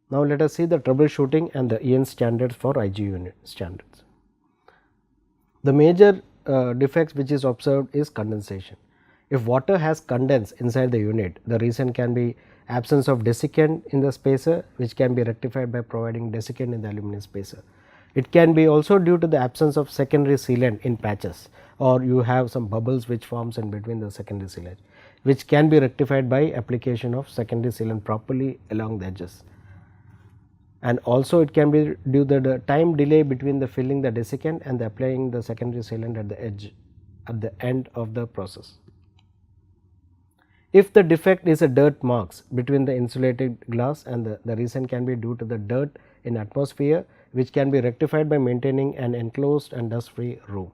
Now, let us see the troubleshooting and the EN standards for IG unit standards. The major defects which is observed is condensation. If water has condensed inside the unit, the reason can be absence of desiccant in the spacer, which can be rectified by providing desiccant in the aluminum spacer. It can be also due to the absence of secondary sealant in patches, or you have some bubbles which forms in between the secondary sealant, which can be rectified by application of secondary sealant properly along the edges. And also it can be due to the time delay between the filling the desiccant and the applying the secondary sealant at the edge at the end of the process. If the defect is a dirt marks between the insulated glass and the reason can be due to the dirt in atmosphere, which can be rectified by maintaining an enclosed and dust free room.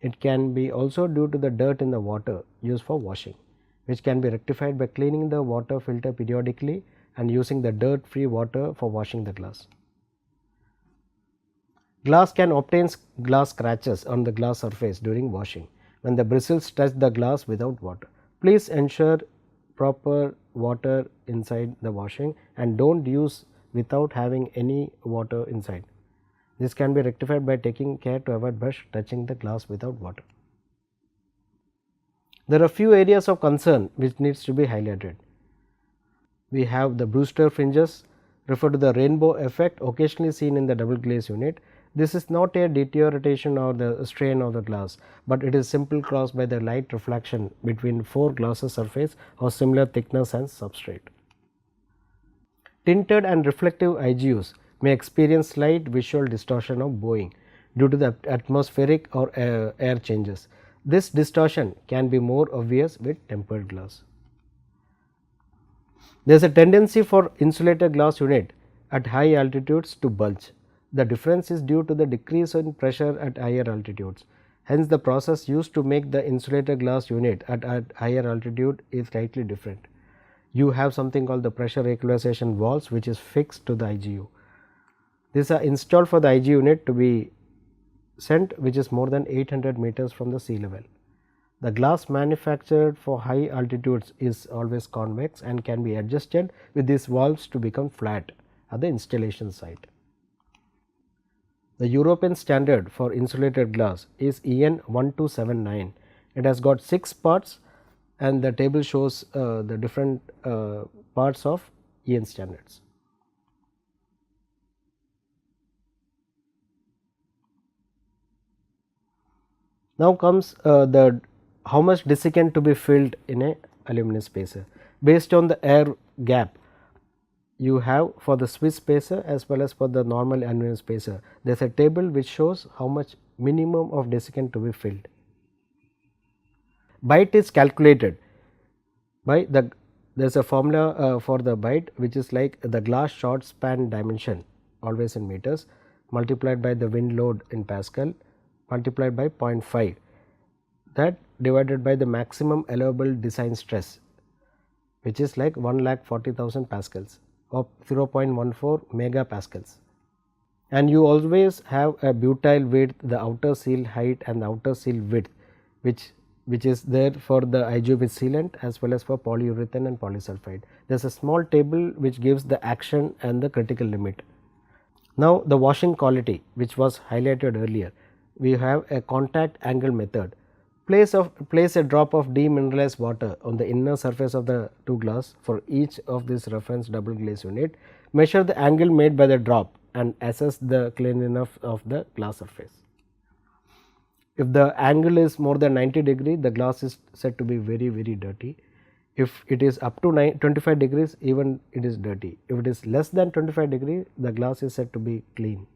It can be also due to the dirt in the water used for washing, which can be rectified by cleaning the water filter periodically and using the dirt free water for washing the glass. Glass can obtain glass scratches on the glass surface during washing when the bristles touch the glass without water. Please ensure proper water inside the washing and do not use without having any water inside. This can be rectified by taking care to avoid brush touching the glass without water. There are few areas of concern which needs to be highlighted. We have the Brewster fringes, refer to the rainbow effect occasionally seen in the double glaze unit. This is not a deterioration or the strain of the glass, but it is simple caused by the light reflection between 4 glasses surface or similar thickness and substrate. Tinted and reflective IGUs may experience slight visual distortion of bowing due to the atmospheric or air changes. This distortion can be more obvious with tempered glass. There is a tendency for insulated glass unit at high altitudes to bulge. The difference is due to the decrease in pressure at higher altitudes. Hence, the process used to make the insulated glass unit at higher altitude is slightly different. You have something called the pressure equalization valves which is fixed to the IGU. These are installed for the IGU unit to be sent which is more than 800 meters from the sea level. The glass manufactured for high altitudes is always convex and can be adjusted with these valves to become flat at the installation site. The European standard for insulated glass is EN 1279. It has got 6 parts and the table shows the different parts of EN standards. Now comes the how much desiccant to be filled in a aluminum spacer. Based on the air gap you have for the Swiss spacer as well as for the normal aluminum spacer, there is a table which shows how much minimum of desiccant to be filled. Bite is calculated by there is a formula for the bite which is like the glass short span dimension always in meters multiplied by the wind load in Pascal multiplied by 0.5, that divided by the maximum allowable design stress which is like 1,40,000 pascals or 0.14 megapascals. And you always have a butyl width, the outer seal height and the outer seal width which is there for the IGU with sealant as well as for polyurethane and polysulfide. There is a small table which gives the action and the critical limit. Now, the washing quality which was highlighted earlier, we have a contact angle method. Place a drop of demineralized water on the inner surface of the 2 glass for each of this reference double glaze unit. Measure the angle made by the drop and assess the cleanliness of the glass surface. If the angle is more than 90 degree, the glass is said to be very dirty. If it is up to 25 degrees, even it is dirty. If it is less than 25 degree, the glass is said to be clean.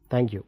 Thank you.